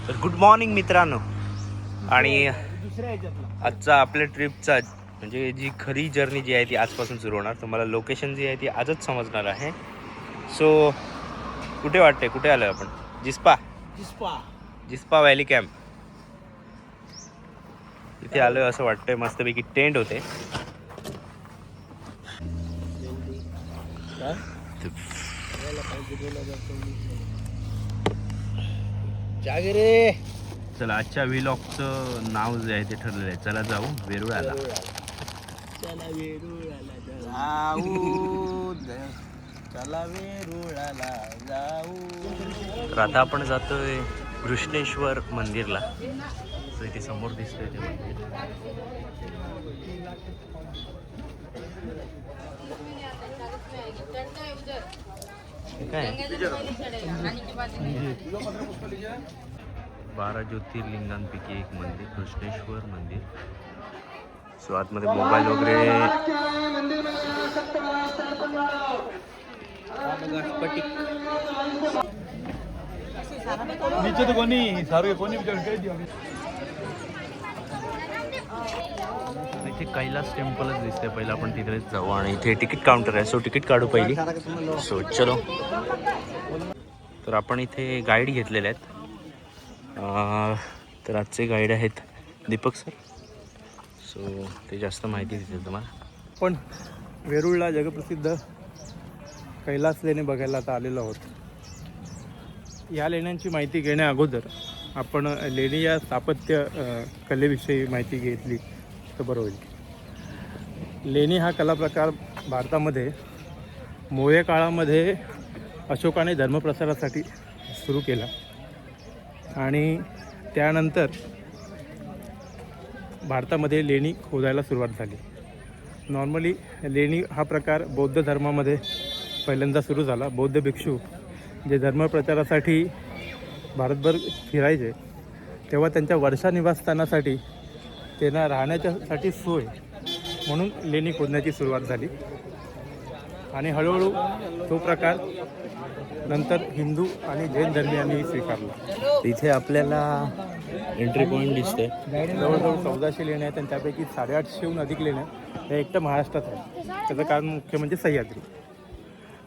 तर good morning मित्रांनो. आणि आजचा आपल्या ट्रिपचा म्हणजे जी खरी जर्नी जी आहे ती आजपासून सुरू होणार. तुम्हाला लोकेशन जी आहे ती आजच समजणार आहे. सो कुठे वाटते, कुठे आलो आपण? जिस्पा जिस्पा व्हॅली कॅम्प इथे आलोय असं वाटतंय. मस्तपैकी टेंट होते. जागरे. चला, आजच्या व्लॉगचं नाव जे आहे ते ठरलेलं आहे. चला जाऊ वेरुळाला. चला वेरुळाला जाऊ. तर आता आपण जातोय कृष्णेश्वर मंदिरला. तर इथे समोर दिसतोय ते मंदिर. काय 12 ज्योतिर्लिंगांपैकी एक मंदिर कृष्णेश्वर मंदिर. सो आतमध्ये मोबाईल वगैरे नीचे तो कोणी सारे कोणी विचार इथे कैलास टेम्पलच दिसते. पहिलं आपण तिकडेच जाऊ आणि इथे तिकीट काउंटर आहे. सो तिकीट काढू पहिली. सो चलो. तर आपण इथे गाईड घेतलेले आहेत. तर आजचे गाईड आहेत दीपक सर. सो ते जास्त माहिती देतील तुम्हाला. पण वेरूळला जगप्रसिद्ध कैलास लेणे बघायला आता आलेलो आहोत. या लेण्यांची माहिती घेण्या अगोदर आपण लेणी या स्थापत्य कलेविषयी माहिती घेतली तर बरं होईल. लेणी हा कलाप्रकार भारतामध्ये मौर्य काळामध्ये अशोकाने धर्मप्रसारासाठी सुरू केला आणि त्यानंतर भारतामध्ये लेणी खोदायला सुरुवात झाली. नॉर्मली लेणी हा प्रकार बौद्ध धर्मामध्ये पहिल्यांदा सुरू झाला. बौद्ध भिक्षू जे धर्मप्रचारासाठी भारतभर फिरायचे तेव्हा त्यांच्या वर्षा निवासस्थानासाठी त्यांना राहण्याच्यासाठी सोय म्हणून लेणी खोदण्याची सुरुवात झाली आणि हळूहळू तो प्रकार नंतर हिंदू आणि जैन धर्मियांनी स्वीकारला. इथे आपल्याला एंट्री पॉईंट दिसते. जवळजवळ 1400 लेण्या आहेत आणि त्यापैकी 850हून अधिक लेण्या या एकट्या महाराष्ट्रात आहेत. त्याचं कारण मुख्य म्हणजे सह्याद्री.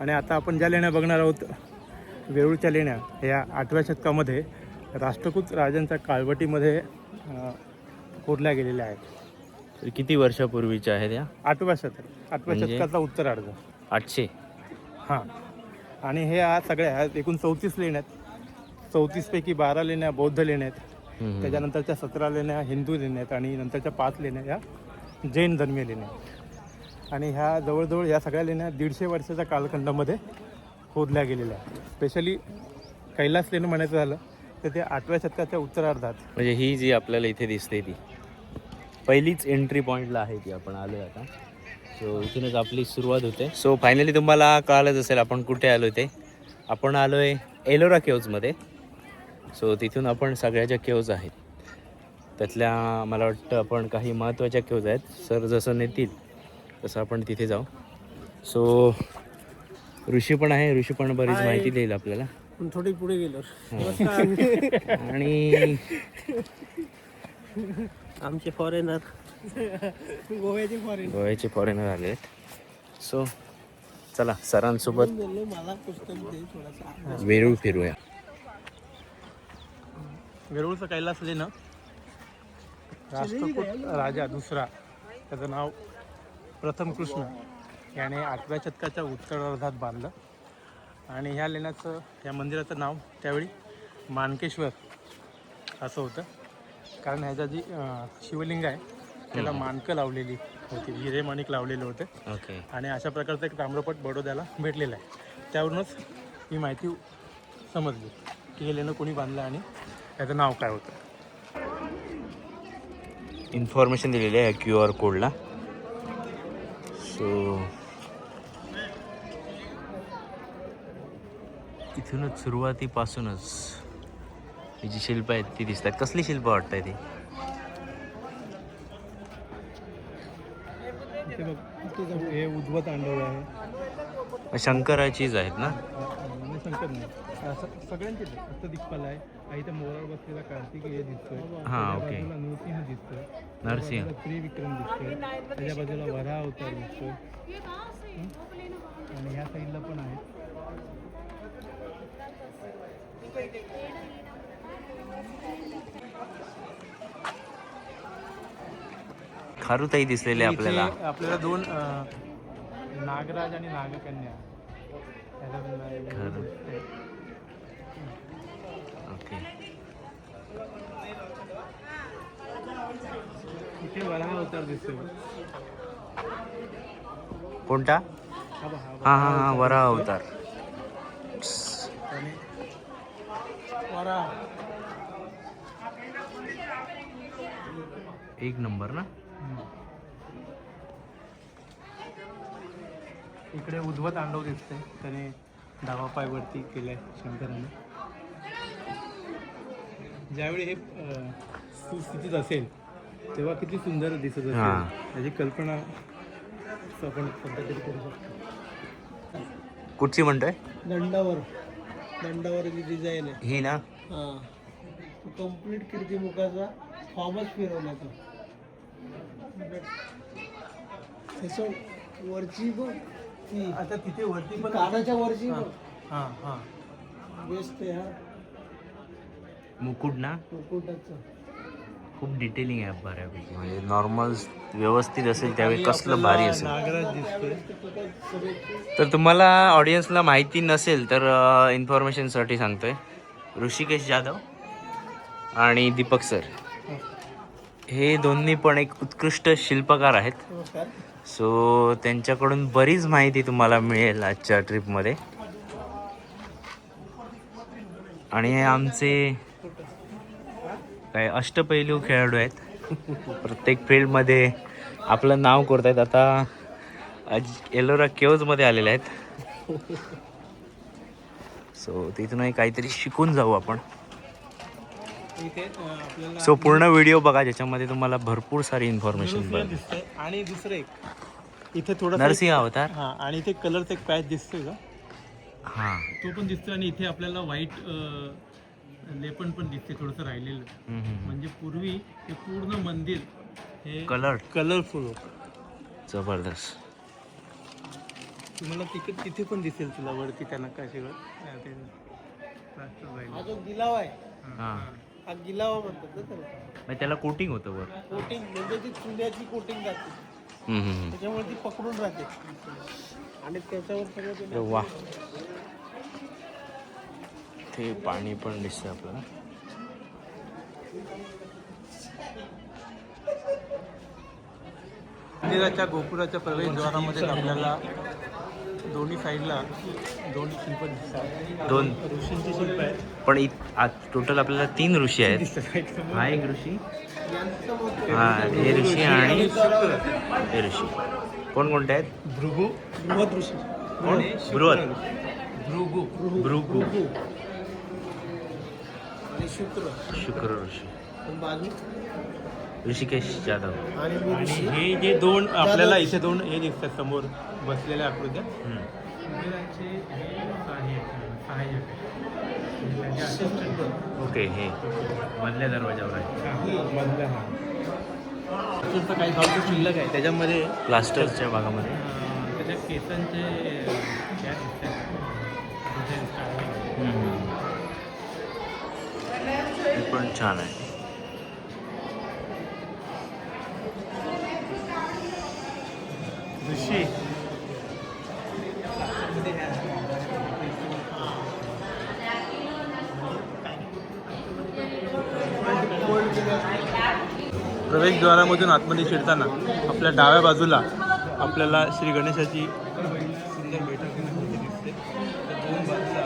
आणि आता आपण ज्या लेण्या बघणार आहोत वेरूळच्या लेण्या या 8व्या शतकामध्ये राष्ट्रकूट राजांच्या काळवटीमध्ये खोदल्या गेलेल्या आहेत. तर किती वर्षापूर्वीच्या आहेत या? 8व्या शतकाचा उत्तरार्ध. 800. हां. आणि हे सगळ्या एकूण 34 लेण्या आहेत. 34पैकी 12 लेण्या बौद्ध लेण्या आहेत. त्याच्यानंतरच्या 17 लेण्या हिंदू लेण्या आहेत आणि नंतरच्या 5 लेण्या या जैन धर्मीय लेण्या आहेत. आणि ह्या जवळजवळ या सगळ्या लेण्या 150 वर्षाच्या कालखंडामध्ये खोदल्या गेलेल्या आहेत. स्पेशली कैलास लेणं म्हणायचं झालं तर ते 8व्या शतकाच्या उत्तरार्धात. म्हणजे ही जी आपल्याला इथे दिसते ती पहिलीच एंट्री पॉईंटला आहे ती आपण आलो आहे आता. सो इथूनच आपली सुरुवात होते. सो फायनली तुम्हाला कळालंच असेल आपण कुठे आलो ते. आपण आलो आहे एलोरा केव्जमध्ये. सो तिथून आपण सगळ्या ज्या केव्ज आहेत त्यातल्या मला वाटतं आपण काही महत्त्वाच्या केव्ज आहेत. सर जसं नेतील तसं आपण तिथे जाऊ. सो ऋषी पण आहे. ऋषी पण बरीच माहिती देईल आपल्याला. थोडी पुढे गेलो आणि आमचे फॉरेनर गोव्याचे फॉरेनर आले आहेत. सो चला सरांसोबत वेरूळ फिरूया. वेरूळचं कैलास लेणं राष्ट्रकूट राजा दुसरा त्याचं नाव प्रथम कृष्ण याने 8व्या शतकाच्या उत्तरार्धात बांधलं. आणि ह्या लेण्याचं या मंदिराचं नाव त्यावेळी मानकेश्वर असं होतं. कारण ह्याच्या जी शिवलिंग आहे त्याला मानकं लावलेली होती, हिरे माणिक लावलेले होते. ओके. आणि अशा प्रकारचं एक ताम्रपट बडोद्याला भेटलेलं आहे. त्यावरूनच ही माहिती समजली की हे लेणं कोणी बांधलं आणि त्याचं नाव काय होतं. इन्फॉर्मेशन दिलेली आहे QR कोडला. सो इथूनच सुरुवातीपासूनच ही जी शिल्प आहेत ती दिसतात. कसली शिल्प वाटत आहे ती? हे उद्वत तांडव आहे. शंकराचीच आहेत ना? संकट नाही सगळ्यांचेच आहे. फक्त दिग्पाल आहे. आई त्या मोरावर बसलेला कार्तिकेय दिसतोय. हां, त्याच्या ओके. बाजूला नृसिंह दिसतोय. नरसिंह. त्याच्या बाजूला त्रिविक्रम दिसतोय. त्याच्या बाजूला वराह अवतार दिसतोय. आणि ह्या साईडला पण आहे. खारुताई दिसलेले आपल्याला. इथे आपल्याला दोन नागराज आणि नागकन्या त्याला खरं. ओके. इथे वराह अवतार दिसतोय. कोणता? हा बघा, हा हा हा वराह अवतार. आणि वराह एक नंबर ना. इकडे उद्धव तांडव दिसतंय. त्याने डावा पाय वरती केलाय शंकराने. ज्यावेळी हे सुस्थितीत असेल तेव्हा किती सुंदर दिसत असेल. हां. त्याची कल्पना आपण सध्या तरी करू शकतो. कुठची म्हणतोय? दंडावर जी डिझाईन आहे ही ना. हां, कम्प्लीट कीर्तिमुखाचा फॉर्मच फिरवला तो. त्याच्या वरची बघ ती आता तिथे वरती पण कानाच्या वरची हां हां बेस्ट आहे. हा मुकुट ना. मुकुटाचं खूप डिटेलिंग आहे बऱ्यापैकी. म्हणजे नॉर्मल व्यवस्थित असेल त्यावेळी कसलं भारी असेल. नागराज दिसतोय. तर तुम्हाला ऑडियन्सला माहिती नसेल तर इन्फॉर्मेशनसाठी सांगतोय. ऋषिकेश जाधव आणि दीपक सर हे दोन्ही पण एक उत्कृष्ट शिल्पकार आहेत. सो त्यांच्याकडून बरीच माहिती तुम्हाला मिळेल आजच्या ट्रिपमध्ये. आणि हे आमचे काय अष्टपैलू खेळाडू आहेत. प्रत्येक फील्डमध्ये आपलं नाव करतायत. आता एलोरा केव्जमध्ये आलेले आहेत. सो तिथूनही काहीतरी शिकून जाऊ आपण. इथे आपल्याला सो पूर्ण व्हिडिओ बघा ज्याच्यामध्ये तुम्हाला भरपूर सारी इन्फॉर्मेशन मिळेल. दिसतंय. आणि दुसरं एक इथे थोडं नरसिंह अवतार. हां, आणि इथे कलरचा एक पॅच दिसतोय का, हां. तो पण दिसतोय. आणि इथे आपल्याला व्हाईट लेपन पण दिसते थोडंसं राहिलेलं. म्हणजे पूर्वी हे पूर्ण मंदिर हे कलरफुल होतं. जबरदस्त. तुम्हाला तिथे पण दिसेल तुला वरती त्या नकाशेवर. हा जो गिलाव आहे हां. हा गिलावा म्हणतात ना त्याला. मग त्याला कोटिंग होतं वर. कोटिंग म्हणजे ती चुन्याची कोटिंग जाते. त्याच्यामुळे ती पकडून राहते. आणि त्याच्यावर सगळं अरे वा. ते पाणी पण दिसतं आपल्याला. मंदिराच्या गोपुराच्या प्रवेशद्वारामध्ये आपल्याला दोन्ही साईडला दोन शिल्प दिसतात. दोन ऋषींची शिल्प आहेत. पण टोटल आपल्याला 3 ऋषी आहेत. हा एक ऋषी, हा हे ऋषी आणि हे ऋषी. कोणकोणते आहेत? बृहद ऋषी. कोण? बृहद. भृगु. आणि शुक्र ऋषी. बाजू ऋषिकेश जाधव. आणि हे जे दोन आपल्याला इथे दोन हे दिसतात समोर बसलेल्या आकृत्या. मंदिराचे हे सहाय्यक ओके. हे मधल्या दरवाजावर आहे. मधल्या हा काही भाग जो शिल्लक आहे त्याच्यामध्ये प्लास्टरच्या भागामध्ये. त्याच्या केसांचे त्या दिसतात. हे पण छान आहे. ऋषी प्रवेशद्वारामधून आतमध्ये शिरताना आपल्या डाव्या बाजूला आपल्याला श्री गणेशाची सुंदर बैठक दिसते. त्या दोन बाजूला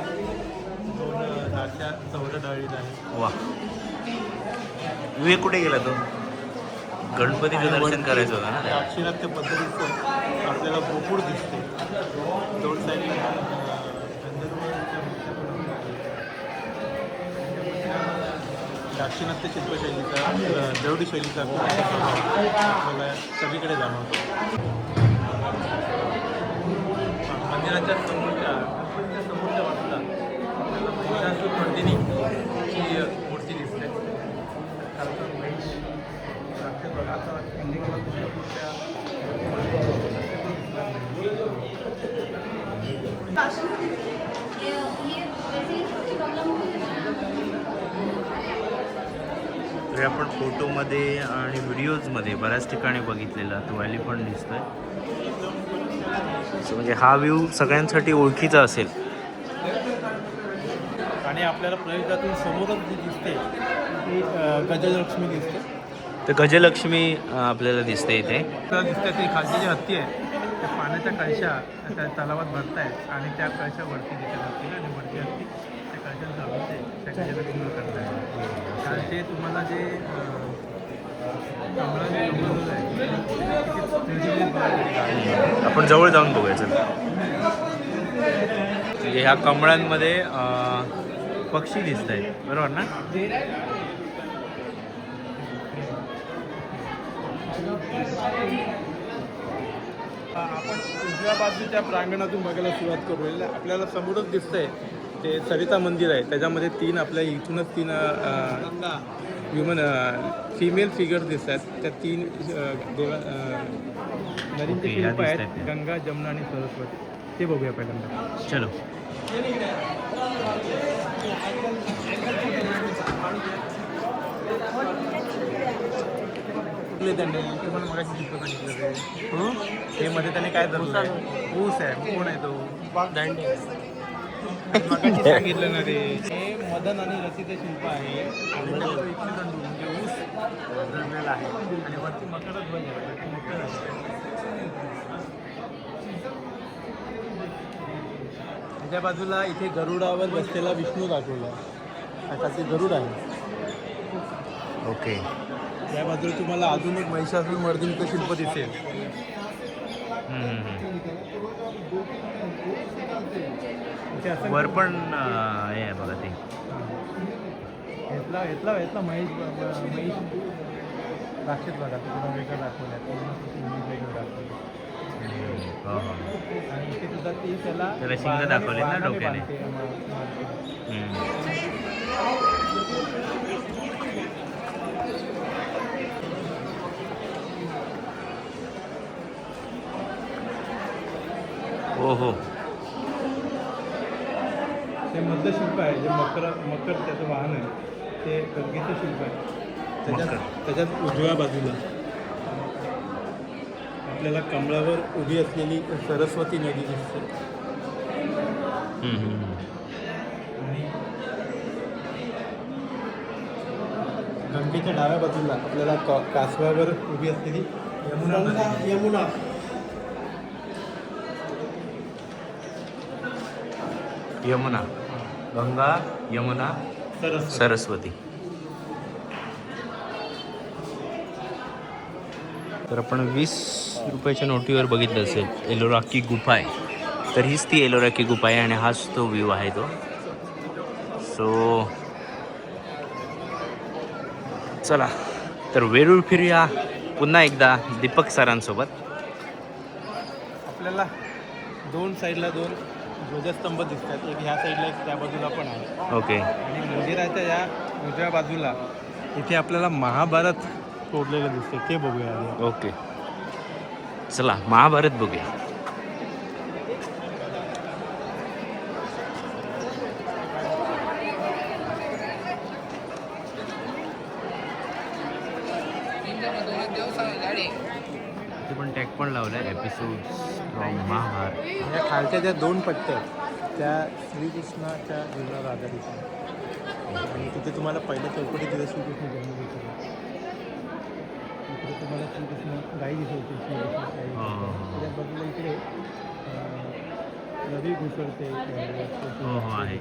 दोन राख्या चौदा डाळीत आहे. वा. विवेक कुठे गेला तो? गणपतीचं दर्शन करायचं होतं ना. दाक्षिणात्य पद्धतीचं आपल्याला गोपुर दिसते. दोन साईडला दाक्षिणात्य चित्रशैलीचा दरडी शैलीचा आपल्याला सगळीकडे जाणवतो. मंदिराच्या समोरच्या बाजूला महिषासुरमर्दिनीची मूर्ती दिसते. तरी आपण फोटोमध्ये आणि व्हिडिओजमध्ये बऱ्याच ठिकाणी बघितलेला तो एलिफंट दिसतोय. म्हणजे हा व्ह्यू सगळ्यांसाठी ओळखीचा असेल. आणि आपल्याला प्रवेशातून समोरच जी दिसते ती गजलक्ष्मी दिसते. तर गजलक्ष्मी आपल्याला दिसते इथे. तर दिसते ती खालची जी हत्ती आहे त्या पाण्याच्या कळशा त्या तलावात भरतायत आणि त्या कळशा वरती दिसत असतील आणि वरती हत्ती त्या कळशा चालवते त्या गजलक्ष्मीवर करतायत. कारण ते तुम्हाला जे कमळाने रंगवलेलं आहे आपण जवळ जाऊन बघायचं. म्हणजे ह्या कमळांमध्ये पक्षी दिसत आहेत, बरोबर ना? आपण उजव्या बाजूच्या प्रांगणातून बघायला सुरुवात करू. आपल्याला समोरच दिसतंय ते सरिता मंदिर आहे. त्याच्यामध्ये तीन आपल्या इथूनच तीन ह्युमन फिमेल फिगर दिसत आहेत. त्या तीन देवा नदींचे शिल्प आहेत, गंगा, जमुना आणि सरस्वती. ते बघूया पहिल्यांदा. चलो. त्यांनी ते पण मगाशी चित्र सांगितलं ते मध्ये त्याने काय धरलं आहे? ऊस आहे. कोण आहे तो? मगाशी सांगितलं ना रे. हे मदन आणि रतीचं शिल्प आहे. म्हणजे ऊस धरलेला आहे आणि वरती मकर ध्वज आहे. मकर आहे. त्याच्या बाजूला इथे गरुडावर बसलेला विष्णू दाखवला. आता ते गरुड आहे. ओके. त्या बाजूला तुम्हाला अजून एक महिषासुरमर्दिनीचं शिल्प दिसेल. वर पण हे आहे बघा ते. घेतला महेश राक्षस बघा तुम्हाला वेगळं दाखवलं वेगळं दाखवलं. आणि इथे सुद्धा ती त्याला शिंग दाखवले ना डोक्याने. हो हो. ते मधलं शिल्प आहे जे मकर त्याचं वाहन आहे. ते गंगेचं शिल्प आहे. त्याच्यात उजव्या बाजूला आपल्याला कमळावर उभी असलेली सरस्वती नदी दिसते. आणि गंगेच्या डाव्या बाजूला आपल्याला कासवावर उभी असलेली यमुना यमुना, गंगा, यमुना, सरस्वती. तर आपण 20 रुपयाच्या नोटीवर बघितलं असेल एलोरा की गुफा आहे. तर हीच ती एलोरा की गुफा आहे आणि हाच तो व्ह्यू आहे तो. सो चला तर वेरूळ फिरूया पुन्हा एकदा दीपक सरांसोबत. आपल्याला दोन साईडला दोन ध्वजस्तंभ दिसतात. एक ह्या साईडला एक त्या बाजूला पण आहे. ओके. आणि मंदिराच्या या उजव्या बाजूला इथे आपल्याला महाभारत कोरलेलं दिसते. ते बघूया आधी. ओके. चला महाभारत बघूया. ते पण टॅग पण लावलाय एपिसोड्स फ्रॉम महाभारत. या खालच्या ज्या दोन पट्ट्या आहेत त्या श्रीकृष्णाच्या जीवनावर आधारित आहेत. आणि तिथे तुम्हाला पहिल्या चौकटी तिथे श्रीकृष्ण जन्म दिसतो. इकडे तुम्हाला श्रीकृष्ण गाई दिसवते. श्रीकृष्ण त्याच्या बाजूला इकडे रवी घुसळते आहे.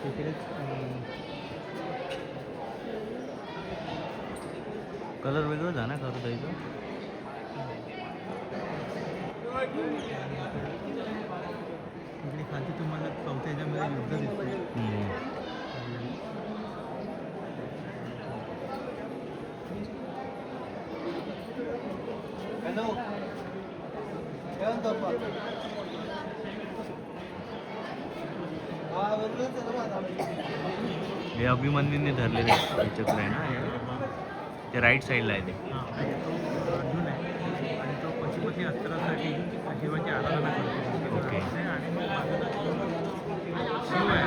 इकडेच कलर वेगळं जा ना करू द्यायचं. इकडे खाली तुम्हाला चौथ्या ह्याच्यामध्ये युद्ध दिसते. हे अभिमन्यूने धरलेले चक्र आहे ना, ते राईट साईडला आहे ते. अर्जुन आहे आणि तो पशुपती अस्त्रासाठी शिवाची आराधना करतो. ओके. आणि मग शिव आहे.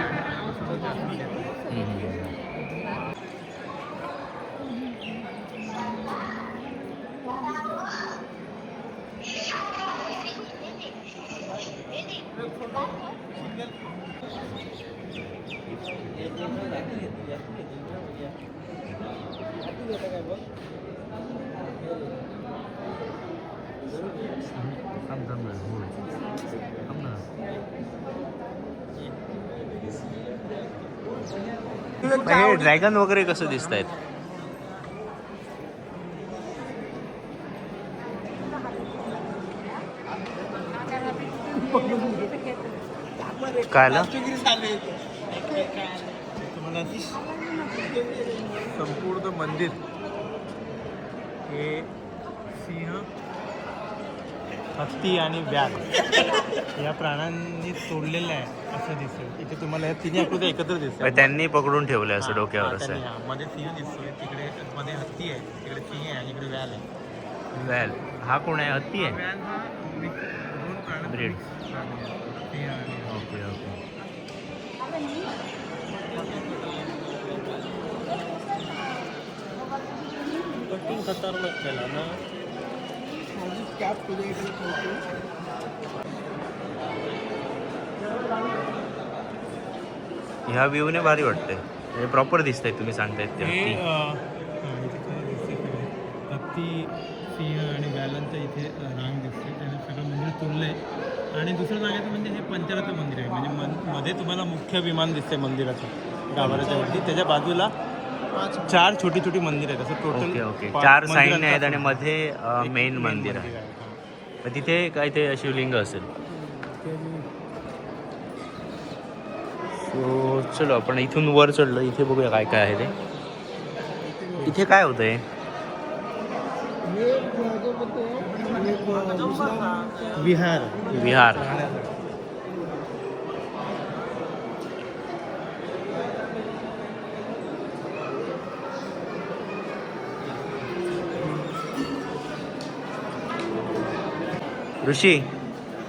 हे ड्रॅगन वगैरे कसं दिसत आहेत? कायला तुम्हाला संपूर्ण मंदिर हे सिंह, हत्ती आणि व्याघ्र या प्राण्यांनी तोडलेलं आहे असं दिसेल. इथे तुम्हाला या तिन्ही आकृत्या एकत्र दिसतात. त्यांनी पकडून ठेवलंय असं डोक्यावर असं आहे. मध्ये सिंह दिसतोय, तिकडे मध्ये हत्ती आहे, तिकडे सिंह आहे आणि इकडे व्याल आहे. वेल हा कोण आहे? हत्ती आहे. व्याल हा दोन प्राणी ब्रीड. सिंह आणि ओके ओके. कटिंग खतरनाक केला ना. ह्या व्ह्यूने भारी वाटतंय. हे प्रॉपर दिसतंय तुम्ही सांगतायत ते हे हत्ती. हत्ती, सिंह आणि व्यालांचं इथे रांग दिसते. त्याने सगळं मंदिर तोडलंय. आणि दुसरं सांगायचं म्हणजे हे पंचरत्न मंदिर आहे. म्हणजे मध्ये तुम्हाला मुख्य विमान दिसते मंदिराचं गाभाऱ्याच्या वरती. त्याच्या बाजूला 4 छोटी छोटी मंदिर आहेत. असं टोटल ओके ओके. 4 साईडने आहेत आणि मध्ये मेन मंदिर आहे. हा. तर तिथे काय ते शिवलिंग असेल. सो चलो आपण इथून वर चढलो. इथे बघूया काय काय आहे ते. इथे काय होतंय? विहार. विहार. ऋषी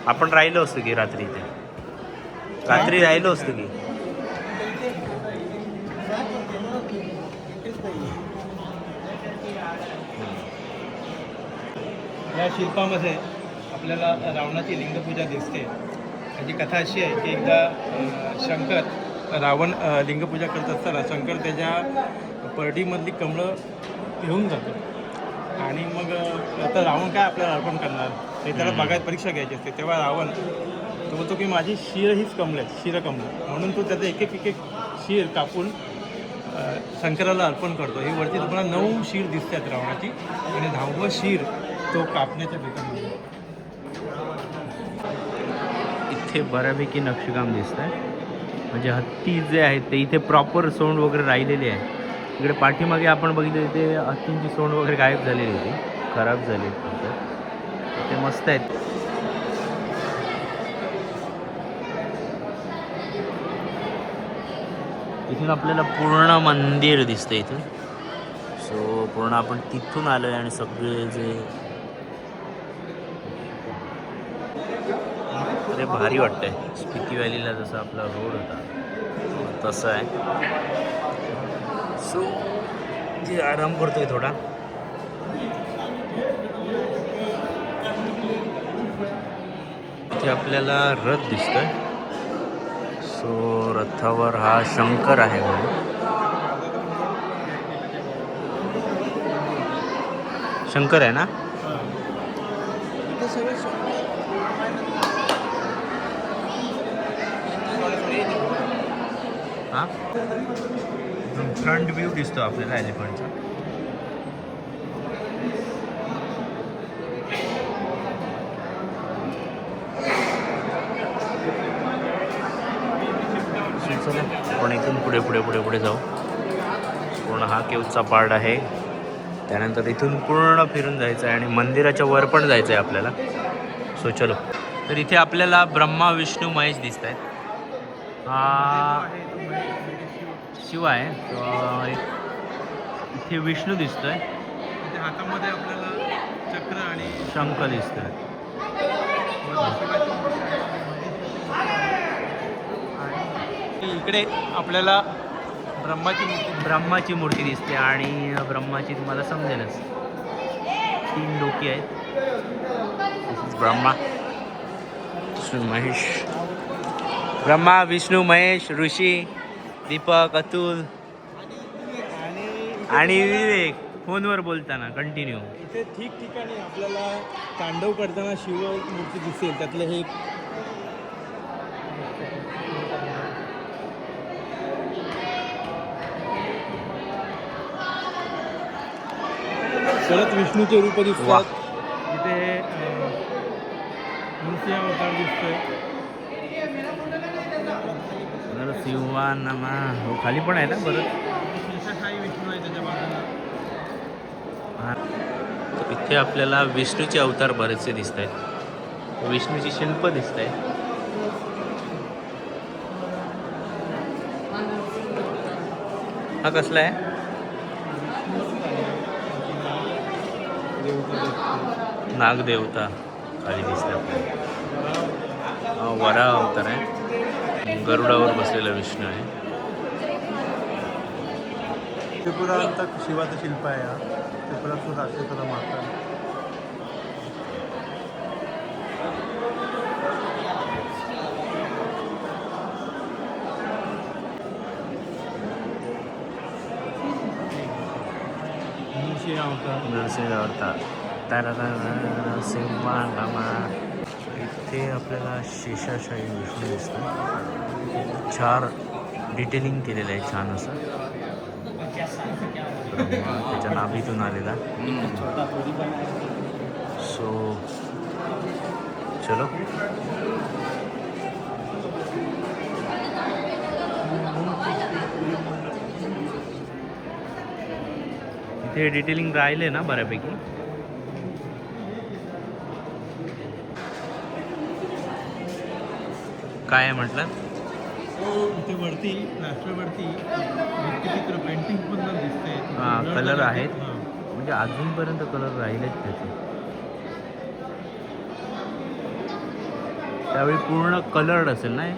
आपण राहिलो असतो की रात्री इथे? रात्री राहिलो असतो की? या शिल्पामध्ये आपल्याला रावणाची लिंगपूजा दिसते. त्याची कथा अशी आहे की एकदा शंकर रावण लिंगपूजा करत असताना शंकर त्याच्या परडीमधली कमळं घेऊन जातो. आणि मग आता रावण काय आपल्याला अर्पण करणार हे त्याला बघायला परीक्षा घ्यायची असते. तेव्हा रावण तो बोलतो की माझी शिर हीच कमळं आहेत, शिरकमळं. म्हणून तो त्याचं एक एक शिर कापून शंकराला अर्पण करतो. ही वरती तुम्हाला 9 शिर दिसतात रावणाची आणि 10वं शिर तो कापण्याच्या बेतामध्ये. इथे बऱ्यापैकी नक्षीकाम दिसत आहे. म्हणजे हत्ती जे आहेत ते इथे प्रॉपर सोंड वगैरे राहिलेली आहे. इकडे पाठीमागे आपण बघितलं ते हत्तींची सोंड वगैरे गायब झालेली होती, खराब झाली. ते मस्त आहेत. इथून आपल्याला पूर्ण मंदिर दिसतं इथून. सो पूर्ण आपण तिथून आलो आहे आणि सगळे जे अरे भारी वाटतंय. स्पिती व्हॅलीला जसं आपला रोड होता तसं आहे. सो जे आराम करतोय थोडा. इथे आपल्याला रथ दिसतोय. सो रथावर हा शंकर आहे म्हणून. शंकर आहे ना? हां फ्रंट व्ह्यू दिसतो आपल्याला एलिफंटचा. चला आपण इथून पुढे पुढे पुढे पुढे जाऊ. पूर्ण हा केवचा पार्ट आहे. त्यानंतर इथून पूर्ण फिरून जायचं आहे आणि मंदिराच्या वर पण जायचं आहे आपल्याला. सो चलो. तर इथे आपल्याला ब्रह्मा विष्णू महेश दिसत आहेत. हा शिव आहे. इथे विष्णू दिसतोय, हातामध्ये आपल्याला चक्र आणि शंख दिसतोय. इकडे आपल्याला ब्रह्माची मूर्ती दिसते आणि ब्रह्माची तुम्हाला समजेलच 3 डोकी आहेत. ब्रह्मा विष्णू महेश, ब्रह्मा विष्णू महेश, ऋषी दीपक, अतुल आणि विवेक फोनवर बोलताना कंटिन्यू. इथे ठिकठिकाणी आपल्याला तांडव करताना शिव मूर्ती दिसेल. त्यातलं हे परत विष्णूचे रूप दिसतात. इथे नृसिंह अवतार दिसतोय. नरसिंहानमा हो खाली पण आहे ना बरं. शेषशाही विष्णू आहे त्याच्या बाजूला. इथे आपल्याला विष्णूचे अवतार बरेचसे दिसत आहेत. विष्णूची शिल्प दिसत आहेत. हा कसला आहे? नागदेवता खाली दिसते आपल्याला. वरा अवतार आहे. गरुडावर बसलेला विष्णू आहे. त्रिपुरांतक शिवाचं शिल्प आहे. हा त्रिपुराचं राक्षसाला मारतात. नरसिंह अवतार नरसिंहानामा. इथे आपल्याला शेषशाही विष्णू दिसतं. 4 डिटेलिंग केलेलं आहे छान असं. त्याच्या नाभीतून आलेला. सो चलो इथे डिटेलिंग राहिले ना बऱ्यापैकी. काय आहे म्हटलं? इथे वरती राष्ट्रवरती भित्तिचित्र पेंटिंग पण दिसते. हां कलर आहेत. म्हणजे अजूनपर्यंत कलर राहिलेत त्याचे. त्यावेळी पूर्ण कलर्ड असेल ना हे?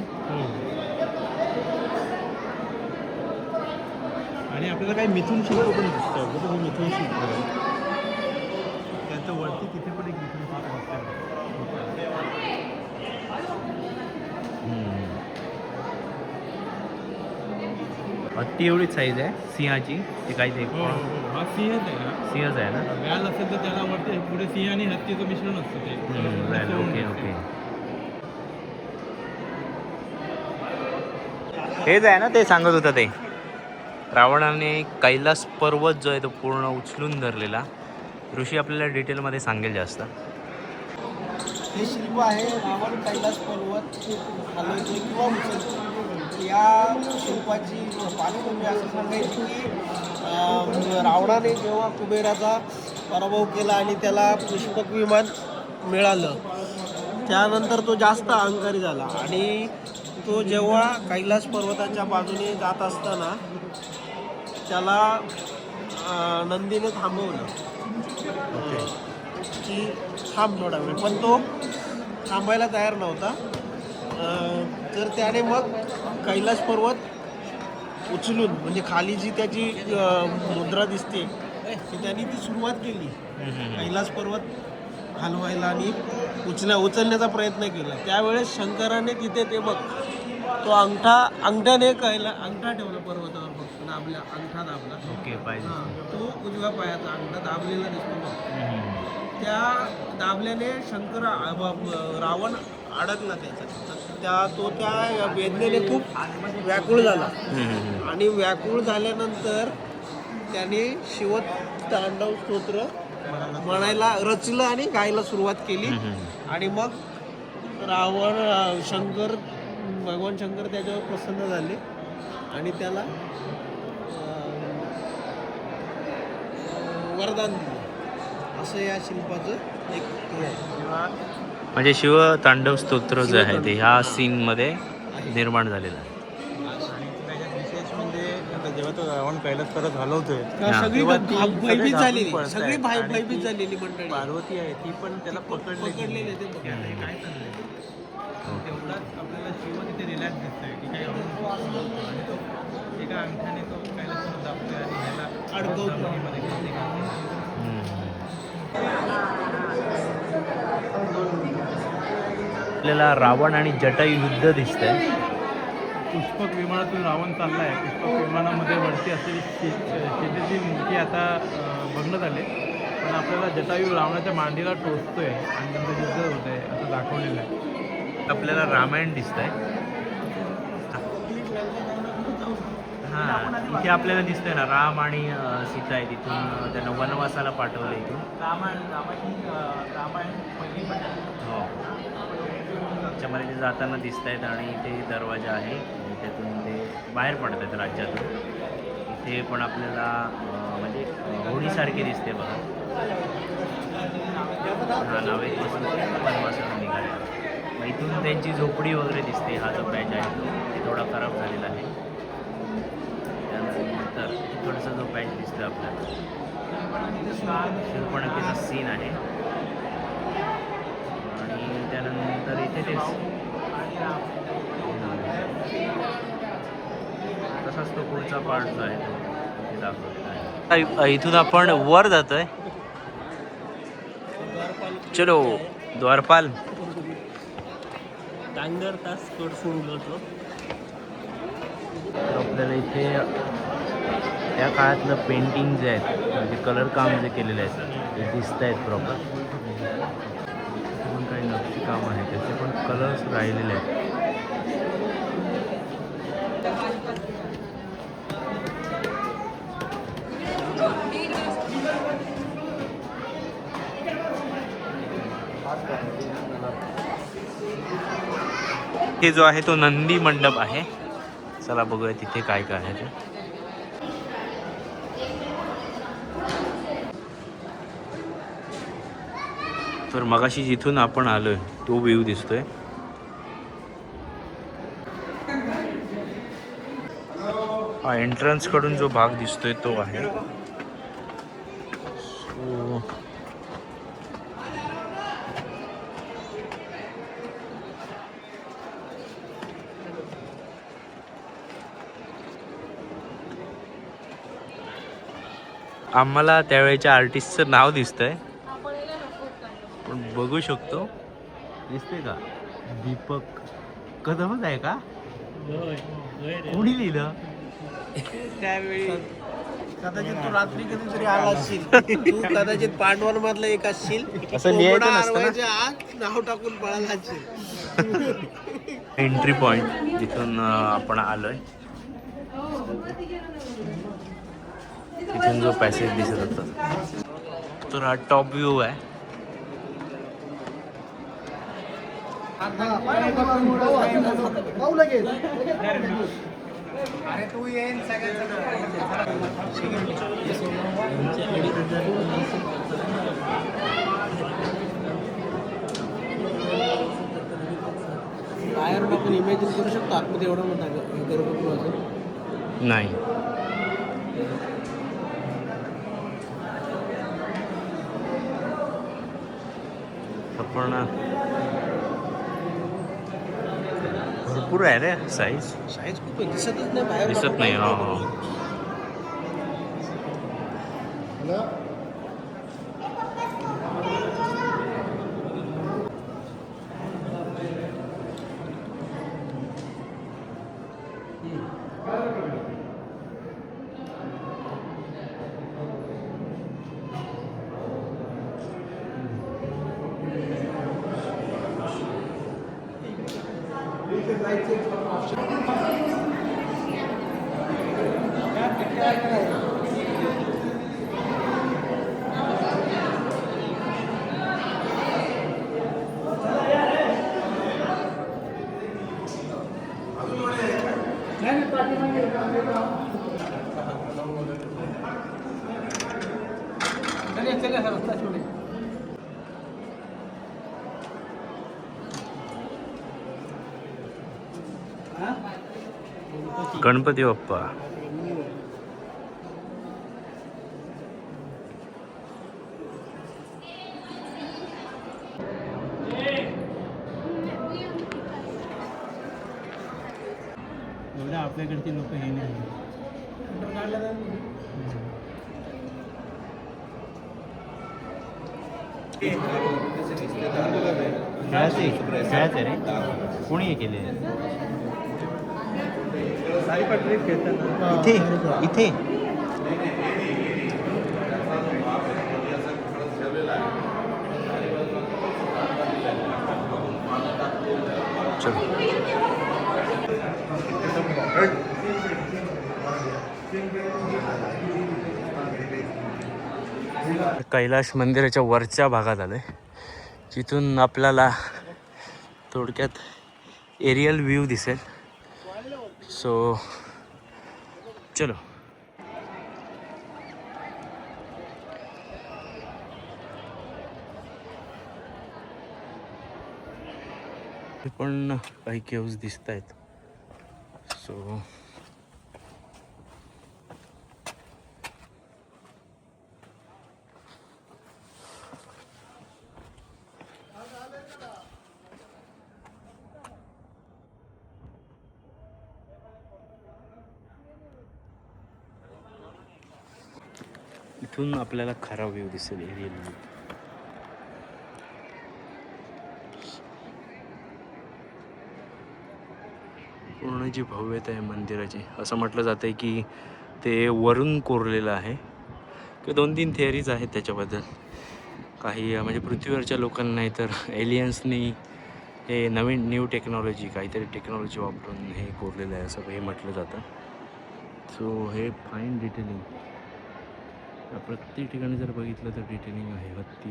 आणि आपल्याला काही मिथून शिल्प पण दिसतं. बघा मिथून शिल्प त्याचं वरती तिथे पण एक मिथून शिल्प दिसतं. ती एवढीच साईज आहे सिंहाची. ते काही ते हा सिंहच आहे ना. सिंहच आहे ना. व्याल असेल तर त्याला वरती पुढे सिंह आणि हत्तीचं मिश्रण असतं ते. Okay okay. हेच आहे ना ते सांगत होतं ते. रावणाने कैलास पर्वत जो आहे तो पूर्ण उचलून धरलेला. ऋषी आपल्याला डिटेलमध्ये सांगेल जास्त. हे शिल्प आहे रावण कैलास पर्वत हलवतो किंवा उचलतो. या शिल्पाची पार्श्वभूमी असं सांगायची की रावणाने जेव्हा कुबेराचा पराभव केला आणि त्याला पुष्पक विमान मिळालं, त्यानंतर तो जास्त अहंकारी झाला आणि तो जेव्हा कैलास पर्वताच्या बाजूने जात असताना त्याला नंदीने थांबवलं की थांब थोडा वेळ, पण तो थांबायला तयार नव्हता. तर त्याने मग कैलास पर्वत उचलून म्हणजे खाली जी त्याची मुद्रा दिसते की त्यांनी ती सुरुवात केली कैलास पर्वत हलवायला आणि उचलण्याचा प्रयत्न केला. त्यावेळेस शंकराने तिथे ते बघ तो अंगठ्याने अंगठा ठेवला पर्वतावर. फक्त दाबला, अंगठा दाबला. ओके पाहिजे तो उजव्या पायाचा अंगठा दाबलेला दिसतो बघ. त्या दाबल्याने रावण अडकला त्याचा. त्या वेदनेने खूप व्याकुळ झाला आणि व्याकुळ झाल्यानंतर त्याने शिवतांडव स्तोत्र म्हणायला रचलं आणि गायला सुरुवात केली. आणि मग भगवान शंकर त्याच्यावर प्रसन्न झाले आणि त्याला वरदान दिलं. असं या शिल्पाचं एक म्हणजे शिव तांडव स्तोत्र जे आहे ते ह्या सीन मध्ये निर्माण झालेलं आहे. होतं रावण कैलास परत हलवतोय सगळी तेव्हा ती सगळी भयभीत घाबरून झालेली पळतायत. सगळी आणि भयभीत ती झालेली मंडळी पार्वती आहे ती पण त्याला पकडलेली पकडलेली ते बघ. काय चाललंय तेवढाच आपल्याला शिव तिथे रिलॅक्स दिसतोय की काही आणि तो एका अंगठ्याने तो कैलास दाबतोय आणि ह्याला अडकवतो. जमिनीमध्ये खाली घालतोय. आपल्याला रावण आणि जटायू युद्ध दिसतंय. पुष्पक विमानातून रावण चाललाय. पुष्पक विमानामध्ये वरती असलेली सीतेची मूर्ती आता भग्न झाले पण आपल्याला जटायू रावणाच्या मांडीला टोचतोय आणि नंतर युद्ध होत आहे असं दाखवलेलं आहे. आपल्याला रामायण दिसतंय. हां, इथे आपल्याला दिसतंय ना राम आणि सीता आहे. तिथून त्यांना वनवासाला पाठवलं इथून. रामायण पहिली हो, त्याच्यामध्ये ते जाताना दिसत आहेत आणि इथे दरवाजा आहे आणि त्यातून ते बाहेर पडत आहेत राज्यातून. इथे पण आपल्याला म्हणजे होडीसारखे दिसते बघा. हा नावेत बसून वनवासाला निघाले. मग इथून त्यांची झोपडी वगैरे दिसते. हा जो पॅच आहे तो थोडा खराब झालेला आहे. त्यानंतर थोडासा जो पॅच दिसतो आपल्याला शूर्पणखेचा सीन आहे आणि त्यानंतर इथे तेच तसाच तो पुढचा पार्ट जो आहे तो इथे दाखवलेला आहे. इथून आपण वर जातोय. चलो द्वारपाल डांगर तास सोडून होतो. तर आपल्याला इथे त्या काळातलं पेंटिंग जे आहेत म्हणजे कलर काम जे केलेले आहेत ते दिसत आहेत प्रॉपर. पण काही नक्षीकाम आहे त्याचे पण कलर्स राहिलेले आहेत. हे जो आहे तो नंदी मंडप आहे. चला बघूया तिथे काय काय आहे ते. तर मगाशी जिथून आपण आलोय तो व्ह्यू दिसतोय. हा एंट्रन्स कडून जो भाग दिसतोय तो आहे. So, आम्हाला त्यावेळेच्या आर्टिस्टचं नाव दिसतंय पण बघू शकतो. दिसते का दीपक कदमच आहे का? कोणी लिहिलं? त्यावेळी कदाचित तू रात्री कधीतरी आला असशील. तू कदाचित पांडवां मधला एक असशील. असं लिहायचं कोंबडा नसतं ना? हरवायच्या आत नाव टाकून पळाला असशील. एंट्री पॉइंट जिथून आपण आलोय तिथून जो पॅसेज दिसत होता तर हा टॉप व्ह्यू आहे. बाहेरून आपण इमॅजिन करू शकतो आतमध्ये एवढा मोठा गर्भगृह असेल. नाही आपण भरपूर आहे रे साईज. साईज खूप आहे, दिसतच नाही बाहेर. दिसत नाही. हा हा गणपती बाप्पा. आपल्याकडची लोक हे नाही. खेळाचे रे कोणी हे केले इथे इथे चलो कैलाश मंदिराच्या वरच्या भागात आलोय जिथून आपल्याला थोडक्यात एरियल व्ह्यू दिसेल. सो चलो पण काही केव्स दिसत आहेत. सो इथून आपल्याला खरा व्ह्यू दिसेल एरियल व्ह्यू. पूर्ण जी भव्यता आहे मंदिराची असं म्हटलं जातं आहे की ते वरून कोरलेलं आहे. किंवा 2-3 थिअरीज आहेत त्याच्याबद्दल. काही म्हणजे पृथ्वीवरच्या लोकांना नाही तर एलियन्सनी हे न्यू टेक्नॉलॉजी काहीतरी टेक्नॉलॉजी वापरून हे कोरलेलं आहे असं हे म्हटलं जातं. सो हे फाईन डिटेलिंग प्रत्येक ठिकाणी जर बघितलं तर डिटेलिंग आहे. हत्ती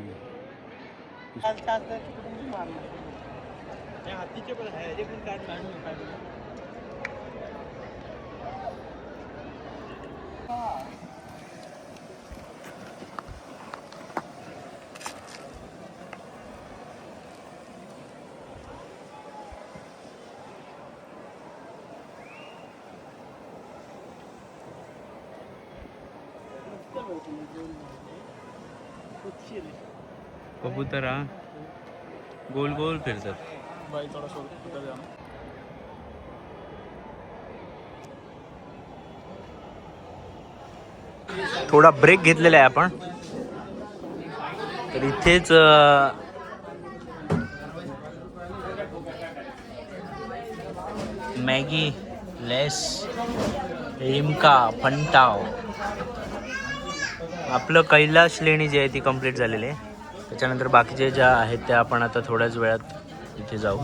कबूतर हा गोल गोल फिरतात. थोडा ब्रेक घेतलेला आहे आपण. तर इथेच मॅगी लेस लिमका फंटाव आपलं कैलाश लेणी जी आहे ती कंप्लीट झालेली आहे. त्याच्यानंतर बाकीचे ज्या आहेत त्या आपण आता थोड्याच वेळात इथे जाऊ.